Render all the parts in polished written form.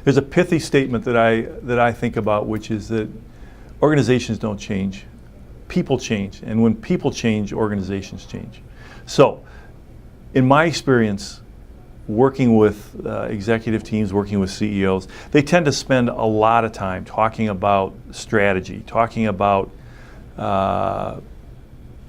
There's a pithy statement that I think about, which is that organizations don't change, people change, and when people change, organizations change. So, in my experience, working with executive teams, working with CEOs, they tend to spend a lot of time talking about strategy, talking about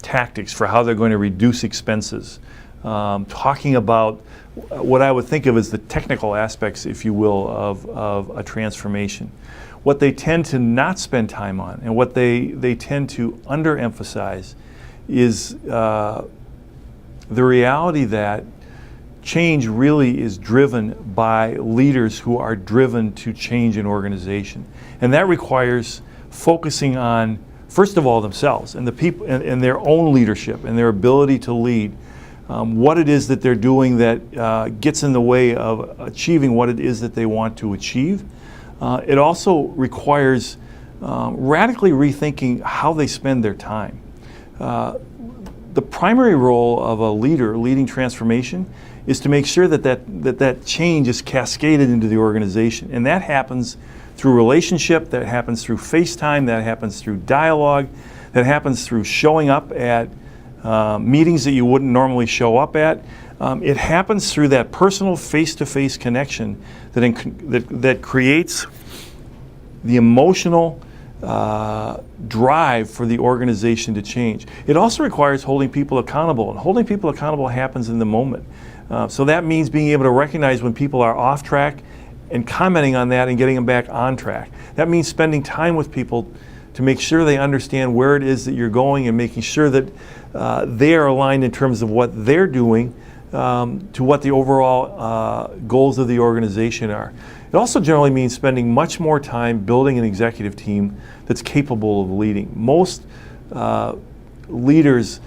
tactics for how they're going to reduce expenses, talking about what I would think of as the technical aspects, if you will, of a transformation. What they tend to not spend time on, and what they tend to underemphasize, is the reality that change really is driven by leaders who are driven to change an organization. And that requires focusing on, first of all, themselves and the people and their own leadership and their ability to lead. What it is that they're doing that gets in the way of achieving what it is that they want to achieve. It also requires radically rethinking how they spend their time. The primary role of a leader leading transformation is to make sure that change is cascaded into the organization. And that happens through relationship, that happens through FaceTime, that happens through dialogue, that happens through showing up at meetings that you wouldn't normally show up at. It happens through that personal face-to-face connection that creates the emotional drive for the organization to change. It also requires holding people accountable, and holding people accountable happens in the moment. So that means being able to recognize when people are off track and commenting on that and getting them back on track. That means spending time with people to make sure they understand where it is that you're going and making sure that they are aligned in terms of what they're doing to what the overall goals of the organization are. It also generally means spending much more time building an executive team that's capable of leading. Most leaders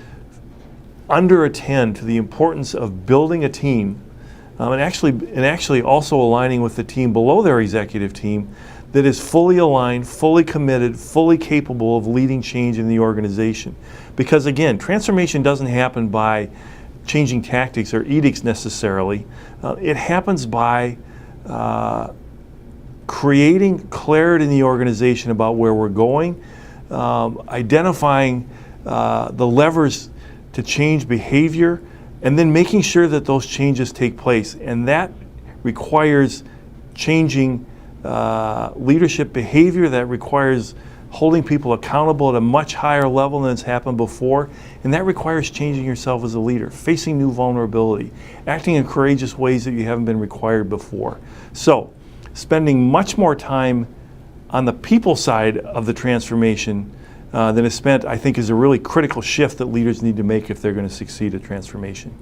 underattend to the importance of building a team and actually also aligning with the team below their executive team that is fully aligned, fully committed, fully capable of leading change in the organization. Because again, transformation doesn't happen by changing tactics or edicts necessarily. It happens by creating clarity in the organization about where we're going, identifying the levers to change behavior, and then making sure that those changes take place. And that requires changing leadership behavior, that requires holding people accountable at a much higher level than has happened before, and that requires changing yourself as a leader, facing new vulnerability, acting in courageous ways that you haven't been required before. So, spending much more time on the people side of the transformation than is spent, I think, is a really critical shift that leaders need to make if they're going to succeed at transformation.